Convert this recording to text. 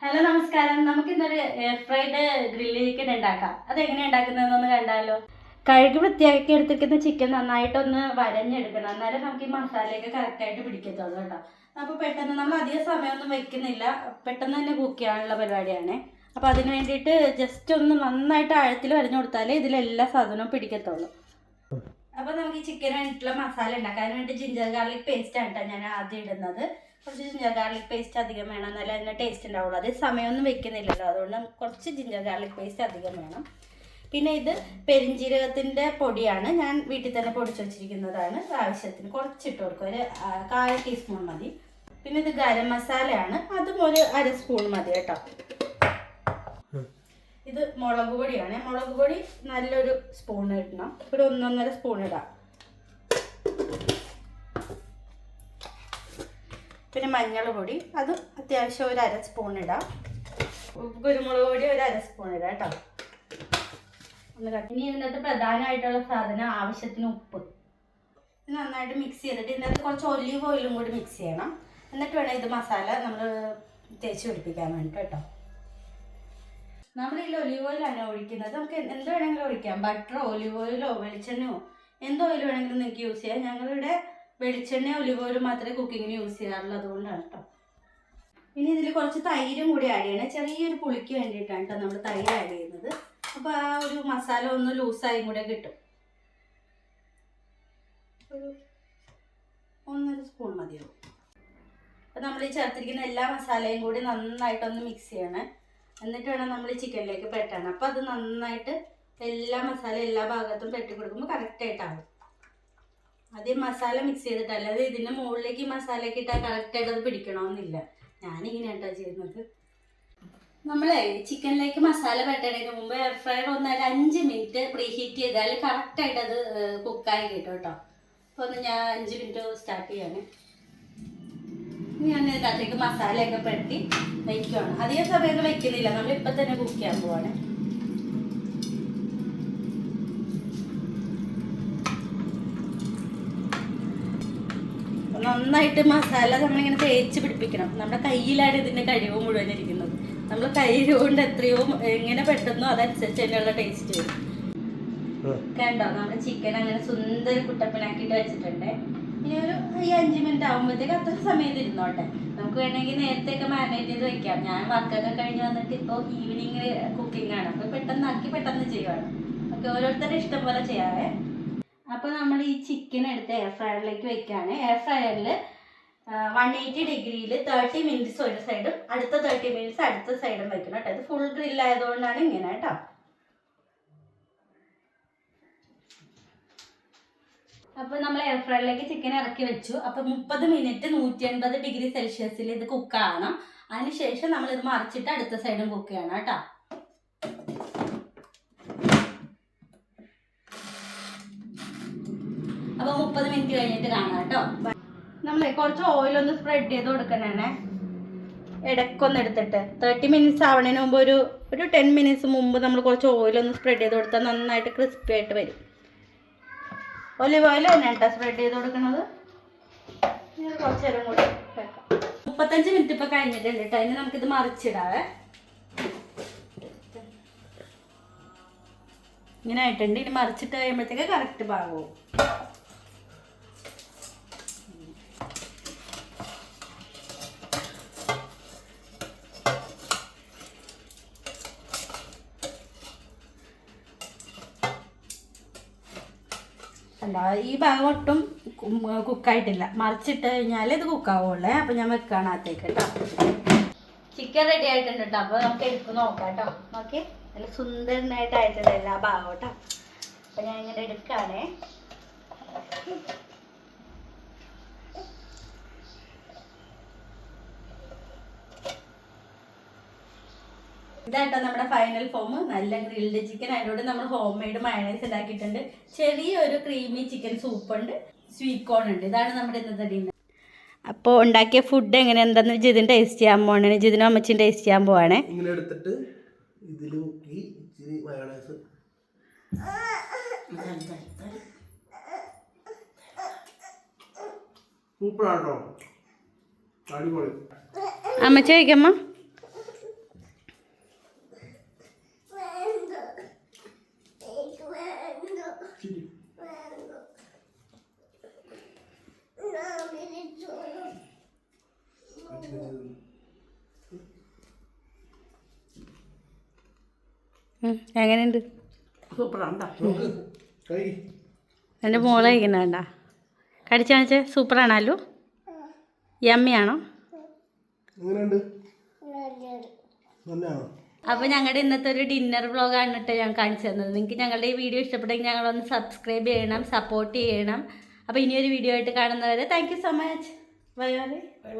Hello നമസ്കാരം. നമുക്കിന്നൊരു air fried grill chicken ഉണ്ടാക്കാം. അതെങ്ങനെയാണ് ഉണ്ടാക്കുന്നതെന്നൊന്ന് കണ്ടാലോ? കഴുകി വൃത്തിയാക്കി എടുത്തിരിക്കുന്ന ചിക്കൻ നന്നായിട്ടൊന്ന് വരഞ്ഞെടുക്കണം. എന്നാലും നമുക്ക് ഈ മസാലയൊക്കെ കറക്റ്റായിട്ട് പിടിക്കത്തുള്ളൂ കേട്ടോ. അപ്പോൾ പെട്ടെന്ന് നമ്മൾ അധികം സമയമൊന്നും വെക്കുന്നില്ല, പെട്ടെന്ന് തന്നെ കുക്ക് ചെയ്യാനുള്ള പരിപാടിയാണ്. അപ്പോൾ അതിന് വേണ്ടിയിട്ട് ജസ്റ്റ് ഒന്ന് നന്നായിട്ട് ആഴത്തിൽ വരഞ്ഞു കൊടുത്താലേ ഇതിലെല്ലാ സാധനവും പിടിക്കത്തുള്ളൂ. അപ്പോൾ നമുക്ക് ഈ ചിക്കന് വേണ്ടിയിട്ടുള്ള മസാല ഉണ്ടാക്കാം. അതിന് വേണ്ടി ജിഞ്ചർ ഗാർലിക് പേസ്റ്റാണ് കേട്ടോ ഞാൻ ആദ്യം ഇടുന്നത്. കുറച്ച് ജിഞ്ചർ ഗാർലിക് പേസ്റ്റ് അധികം വേണം, എന്നാലേ അതിന് ടേസ്റ്റ് ഉണ്ടാവുള്ളൂ. അതേ സമയമൊന്നും വെക്കുന്നില്ലല്ലോ, അതുകൊണ്ട് കുറച്ച് ജിഞ്ചർ ഗാർലിക് പേസ്റ്റ് അധികം വേണം. പിന്നെ ഇത് പെരിഞ്ജീരകത്തിൻ്റെ പൊടിയാണ്, ഞാൻ വീട്ടിൽ തന്നെ പൊടിച്ച് വെച്ചിരിക്കുന്നതാണ്. ആവശ്യത്തിന് കുറച്ചിട്ട് കൊടുക്കും, ഒരു 1/4 ടീസ്പൂൺ മതി. പിന്നെ ഇത് ഗരം മസാലയാണ്, അതും ഒരു 1/2 സ്പൂൺ മതി കേട്ടോ. ഇത് മുളക് പൊടിയാണ്, മുളക് പൊടി നല്ലൊരു സ്പൂൺ ഇടണം, ഒരു 1.5 സ്പൂൺ ഇടാം. പിന്നെ മഞ്ഞൾ പൊടി അതും അത്യാവശ്യം ഒരു 1/2 സ്പൂൺ ഇടാം. കുരുമുളക് പൊടി ഒരു 1/2 സ്പൂൺ ഇടാം കേട്ടോ. ഒന്ന് കട്ടി. ഇനി ഇതിനകത്ത് പ്രധാനമായിട്ടുള്ള സാധനം ആവശ്യത്തിന് ഉപ്പ്. ഇത് നന്നായിട്ട് മിക്സ് ചെയ്തിട്ട് ഇതിനകത്ത് കുറച്ച് ഒലീവ് ഓയിലും കൂടി മിക്സ് ചെയ്യണം. എന്നിട്ട് വേണം ഇത് മസാല നമ്മൾ തേച്ച് പിടിപ്പിക്കാൻ വേണ്ടിയിട്ട് കേട്ടോ. നമ്മൾ ഇതിൽ ഒലീവ് ഓയിലാണ് ഒഴിക്കുന്നത്. നമുക്ക് എന്ത് വേണമെങ്കിലും ഒഴിക്കാം, ബട്ടറോ ഒലീവ് ഓയിലോ വെളിച്ചെണ്ണയോ എന്ത് ഓയിൽ വേണമെങ്കിലും നിങ്ങൾക്ക് യൂസ് ചെയ്യാം. ഞങ്ങളിവിടെ വെളിച്ചെണ്ണ ഒലിവ് ഓയിൽ മാത്രമേ കുക്കിങ്ങിന് യൂസ് ചെയ്യാറുള്ളൂ, അതുകൊണ്ടാണ് കേട്ടോ. ഇനി ഇതിൽ കുറച്ച് തൈരും കൂടി ആഡ് ചെയ്യണം. ചെറിയൊരു പുളിക്ക് വേണ്ടിയിട്ടാണ് കേട്ടോ നമ്മൾ തൈര് ആഡ് ചെയ്യുന്നത്. അപ്പോൾ ആ ഒരു മസാല ഒന്ന് ലൂസായും കൂടെ കിട്ടും. ഒരു 1.5 സ്പൂൺ മതിയാവും. അപ്പോൾ നമ്മൾ ഈ ചേർത്തിരിക്കുന്ന എല്ലാ മസാലയും കൂടി നന്നായിട്ടൊന്ന് മിക്സ് ചെയ്യണം. എന്നിട്ട് വേണം നമ്മൾ ചിക്കനിലേക്ക് പെട്ടാണ്. അപ്പോൾ അത് നന്നായിട്ട് എല്ലാ മസാല എല്ലാ ഭാഗത്തും പെട്ടി കൊടുക്കുമ്പോൾ കറക്റ്റായിട്ടാവും. ആദ്യം മസാല മിക്സ് ചെയ്തിട്ട്, അല്ലാതെ ഇതിൻ്റെ മുകളിലേക്ക് ഈ മസാലയൊക്കെ ഇട്ടാൽ കറക്റ്റായിട്ട് അത് പിടിക്കണമെന്നില്ല. ഞാനിങ്ങനെയാണ് കേട്ടോ ചെയ്യുന്നത്. നമ്മളെ ചിക്കനിലേക്ക് മസാല പെട്ടതിന് മുമ്പ് എയർ ഫ്രയർ ഒന്ന് 5 മിനിറ്റ് പ്രീ ഹീറ്റ് ചെയ്താൽ കറക്റ്റായിട്ട് അത് കുക്കായി കിട്ടും കേട്ടോ. അപ്പോൾ ഒന്ന് ഞാൻ 5 മിനിറ്റ് സ്റ്റാർട്ട് ചെയ്യാണ്. ഞാൻ ഇതിനകത്തേക്ക് മസാലയൊക്കെ പെരട്ടി വയ്ക്കുകയാണ്. അധികം സമയമൊന്നും വയ്ക്കുന്നില്ല, നമ്മളിപ്പോൾ തന്നെ കുക്ക് ചെയ്യാൻ പോവാണ്. നന്നായിട്ട് മസാല നമ്മളിങ്ങനെ തേച്ച് പിടിപ്പിക്കണം. നമ്മുടെ കയ്യിലാണ് ഇതിൻ്റെ കഴിവ് മുഴുവൻ ഇരിക്കുന്നത്. നമ്മൾ കൈ കൊണ്ട് എത്രയോ എങ്ങനെ പെട്ടെന്നോ അതനുസരിച്ച് തന്നെയുള്ള ടേസ്റ്റ് വരും. കണ്ടോ, നമ്മുടെ ചിക്കൻ അങ്ങനെ സുന്ദര കുട്ടപ്പനാക്കിയിട്ട് വെച്ചിട്ടുണ്ട്. ഇനി ഒരു 5 മിനിറ്റ് ആകുമ്പോഴത്തേക്ക് അത്ര സമയത്ത് ഇരുന്നോട്ടെ. നമുക്ക് വേണമെങ്കിൽ നേരത്തെയൊക്കെ മാരിനേറ്റ് ചെയ്ത് വെക്കാം. ഞാൻ വർക്കൊക്കെ കഴിഞ്ഞ് വന്നിട്ട് ഇപ്പോൾ ഈവനിങ് കുക്കിംഗ് ആണ്, അപ്പോൾ പെട്ടെന്നാക്കി പെട്ടെന്ന് ചെയ്യുവാണ്. ഓക്കെ, ഓരോരുത്തരുടെ ഇഷ്ടം പോലെ ചെയ്യാവേ. അപ്പോൾ നമ്മൾ ഈ ചിക്കൻ എടുത്ത് എയർ ഫ്രയറിലേക്ക് വെക്കുകയാണ്. എയർ ഫ്രയറിൽ 180 ഡിഗ്രിയിൽ 30 മിനിറ്റ്സ് ഒരു സൈഡും അടുത്ത 30 മിനിറ്റ്സ് അടുത്ത സൈഡും വെക്കണം കേട്ടോ. ഇത് ഫുൾ ഗ്രില്ലായതുകൊണ്ടാണ് ഇങ്ങനെ കേട്ടോ. അപ്പോൾ നമ്മൾ എയർ ഫ്രയറിലേക്ക് ചിക്കൻ ഇറക്കി വെച്ചു. അപ്പോൾ 30 മിനിറ്റ് 180 ഡിഗ്രി സെൽഷ്യസിൽ ഇത് കുക്കാവണം. അതിനുശേഷം നമ്മളിത് മറിച്ചിട്ട് അടുത്ത സൈഡും കുക്ക് ചെയ്യണം കേട്ടോ. അപ്പോൾ 30 മിനിറ്റ് കഴിഞ്ഞിട്ട് കാണാം കേട്ടോ. നമ്മൾ കുറച്ച് ഓയിലൊന്ന് സ്പ്രെഡ് ചെയ്ത് കൊടുക്കണേ, ഇടയ്ക്കൊന്ന് എടുത്തിട്ട്. 30 മിനിറ്റ്സ് ആവണതിന് മുമ്പ് ഒരു 10 മിനിറ്റ്സ് മുമ്പ് നമ്മൾ കുറച്ച് ഓയിലൊന്ന് സ്പ്രെഡ് ചെയ്ത് കൊടുത്താൽ നന്നായിട്ട് ക്രിസ്പി ആയിട്ട് വരും. ഒലിവ് ഓയിൽ തന്നെ കേട്ടോ സ്പ്രെഡ് ചെയ്ത് കൊടുക്കുന്നത്. കുറച്ച് നേരം കൂടി വെക്കാം. 35 മിനിറ്റ് ഇപ്പോൾ കഴിഞ്ഞിട്ടുണ്ട് കേട്ടോ. അതിന് നമുക്കിത് മറിച്ചിടാവേ. ഇങ്ങനെ ആയിട്ടുണ്ട്. ഇനി മറിച്ചിട്ട് കഴിയുമ്പോഴത്തേക്ക് കറക്റ്റ് ഭാഗവും. അല്ല, ഈ ഭാഗം ഒട്ടും കുക്കായിട്ടില്ല. മറിച്ചിട്ട് കഴിഞ്ഞാൽ ഇത് കുക്കാവുള്ളേ. അപ്പോൾ ഞാൻ വെക്കുകയാണ് അകത്തേക്ക് കേട്ടോ. ചിക്കൻ റെഡി ആയിട്ടുണ്ട് കേട്ടോ. അപ്പോൾ നമുക്ക് എടുത്ത് നോക്കാം കേട്ടോ. ഓക്കെ, നല്ല സുന്ദരനായിട്ടായിട്ടുണ്ട് എല്ലാ ഭാഗവും കേട്ടോ. അപ്പോൾ ഞാൻ ഇങ്ങനെ എടുക്കുകയാണേ. ഇതാട്ടോ നമ്മുടെ ഫൈനൽ ഫോം. നല്ല ഗ്രിൽഡ് ചിക്കൻ. അതിനോട് നമ്മൾ ഹോം മെയ്ഡ് മയണൈസ് ഉണ്ടാക്കിയിട്ടുണ്ട്. ചെറിയൊരു ക്രീമി ചിക്കൻ സൂപ്പ് ഉണ്ട്, സ്വീറ്റ് കോൺ ഉണ്ട്. ഇതാണ് നമ്മുടെ ഇന്നത്തെ ഡിന്നർ. അപ്പോൾ ഉണ്ടാക്കിയ ഫുഡ് എങ്ങനെ എന്താണെന്ന് ജിതിൻ ടേസ്റ്റ് ചെയ്യാൻ പോവാണ്. ജിതിനും അമ്മച്ചും ടേസ്റ്റ് ചെയ്യാൻ പോവാണേ. ഇങ്ങനെ എടുത്തിട്ട് ഇതിൽ മുക്കി ഇച്ചിരി മയണൈസ് സൂപ്പറാട്ടോ, അടിപൊളി. അമ്മച്ച കഴിക്കമ്മ. എങ്ങനെയുണ്ട്? സൂപ്പറാണ്. നോക്ക് കഴി. എൻ്റെ മോളെ കഴിക്കുന്നുണ്ടാ? കടിച്ചു കാണിച്ചേ. സൂപ്പറാണല്ലോ. യമ്മിയാണോ? എങ്ങനെയുണ്ട്? നല്ലതാണോ? അപ്പോൾ ഞങ്ങളുടെ ഇന്നത്തെ ഒരു ഡിന്നർ വ്ളോഗാണ് കേട്ടോ ഞാൻ കാണിച്ചു തന്നത്. നിങ്ങൾക്ക് ഞങ്ങളുടെ ഈ വീഡിയോ ഇഷ്ടപ്പെട്ടെങ്കിൽ ഞങ്ങളൊന്ന് സബ്സ്ക്രൈബ് ചെയ്യണം, സപ്പോർട്ട് ചെയ്യണം. അപ്പോൾ ഇനിയൊരു വീഡിയോ ആയിട്ട് കാണുന്നവരെ thank you so much. Bye bye.